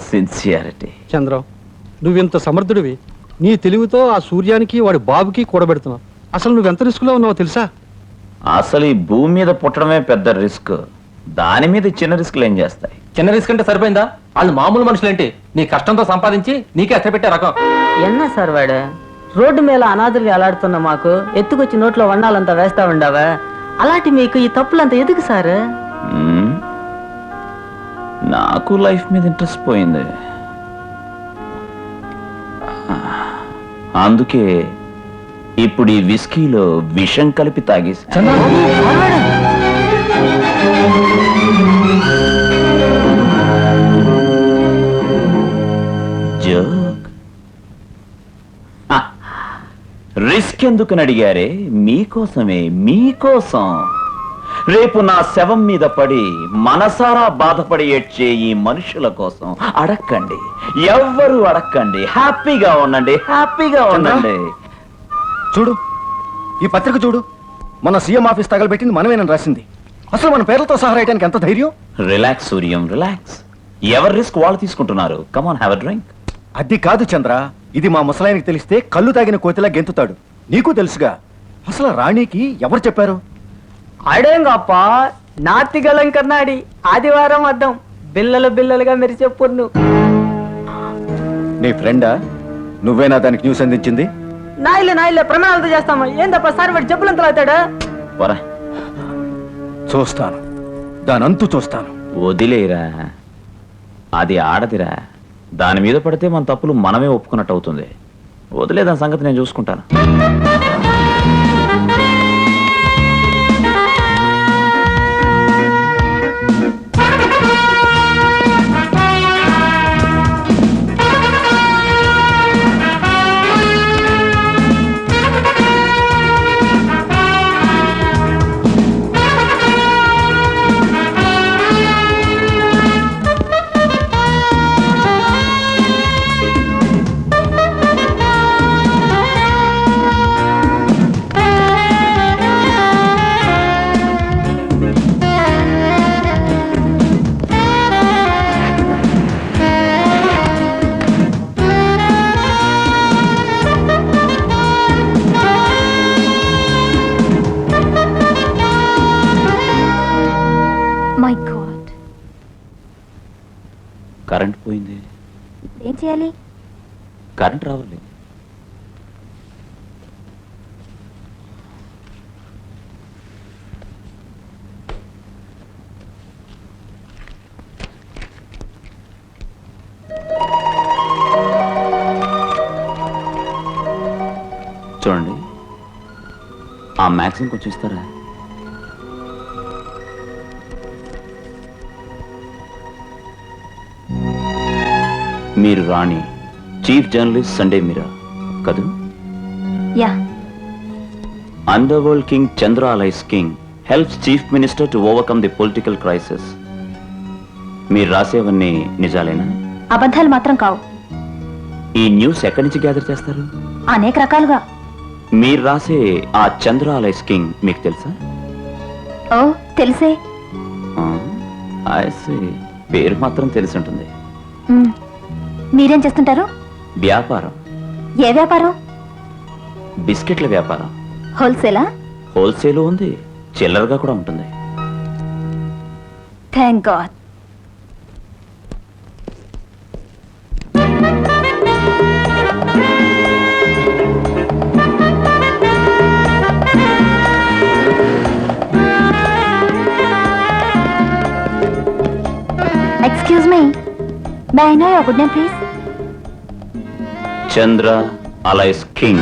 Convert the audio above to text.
Sincerity. Chandram, నువ్వింత సమర్థుడివి, నీ తెలివితో ఆ సూర్యానికి వాడి బాబుకి కూడబెడుతున్నావు. అసలు నువ్వెంత రిస్క్లో ఉన్నావో తెలుసా? అసలు ఈ భూమి మీద పుట్టడమే పెద్ద రిస్క్. దాని మీద చిన్న రిస్క్లు ఏం చేస్తాయి? చిన్న రిస్క్ అంటే సరిపోయిందా? వాళ్ళు మామూలు మనుషులేంటి? నీ కష్టంతో సంపాదించి నీకే అష్టపెట్టే రకం. ఎన్నా సార్ వాడు రోడ్డు మీద అనాథులు అలాడుతున్న మాకు ఎత్తుకొచ్చి నోట్లో వండాలంతా వేస్తా ఉండవా? అలాంటి మీకు ఈ తప్పులంతా ఎదుగు సార్? నాకు లైఫ్ మీద ఇంట్రెస్ట్ పోయింది, అందుకే ఇప్పుడు ఈ విస్కీలో విషం కలిపి తాగేసి. జోక్. రిస్క్ ఎందుకని అడిగారే? మీకోసమే, మీకోసం. రేపు నా శవం మీద పడి మనసారా బాధపడి ఏడ్చే ఈ మనుషుల కోసం అడక్కండి, ఎవ్వరు అడక్కండి. హ్యాపీగా ఉండండి, హ్యాపీగా ఉండండి. చూడు, ఈ పత్రిక చూడు. మన సీఎం ఆఫీస్ తగలబెట్టింది మనమేనని రాసింది. అసలు మన పేర్లతో సహా రాయడానికి ఎంత ధైర్యం? Relax Suryam, relax. ఎవరి రిస్క్ వాళ్ళు తీసుకుంటున్నారు. కమాన్, హ్యావ్ ఎ డ్రింక్. అది కాదు చంద్ర, ఇది మా ముసలాయనకి తెలిస్తే కళ్ళు తాగిన కోతిలా గెంతుతాడు. నీకు తెలుసుగా. అసలు రాణికి ఎవరు చెప్పారు? అడేంగప్ప, నాతిగలం కన్నాడి ఆదివారం అద్దం బిల్లలు బిల్లలుగా మెరిసే పొన్ను. నీ ఫ్రెండా? నువ్వేనా దానికి న్యూస్ అందించింది? నాయిలే ప్రమాణాలతో చేస్తామా? ఏం తప్ప సార్ వాడు జబ్బులంతా అవుతాడా? చూస్తాను, దానంతు చూస్తాను. వదిలేరా, అది ఆడదిరా. దాని మీద పడితే మన తప్పులు మనమే ఒప్పుకున్నట్టు అవుతుంది. వదిలే, దాని సంగతి నేను చూసుకుంటాను. కరెంట్ పోయింది. ఏం చేయాలి? కరెంట్ రావాలి. చూడండి, ఆ మ్యాక్సిమం కొంచెం ఇస్తారా? మీరు రాణి, చీఫ్ జర్నలిస్ట్ సండే మీరా కదూ? Yeah. Underworld king Chandra alias king helps chief minister to overcome the political crisis. మీరు రాసేవన్నీ నిజాలేనా? అబద్ధాలు మాత్రం కావు. ఈ న్యూస్ ఎక్కడి నుంచి గ్యాదర్ చేస్తారు? అనేక రకాలుగా. మీరు రాసే ఆ చంద్ర అలైస్ కింగ్ మీకు తెలుసా? ఓ, తెలిసే. పేరు మాత్రం తెలిసి ఉంటుంది. మీరేం చేస్తుంటారు? వ్యాపారం. ఏ వ్యాపారం? బిస్కెట్ల వ్యాపారం. హోల్సేలా? హోల్సేల్ ఉంది, చిల్లరగా కూడా ఉంటుంది. Thank God. Excuse me. May I know your good name, please? Chandra Alais King.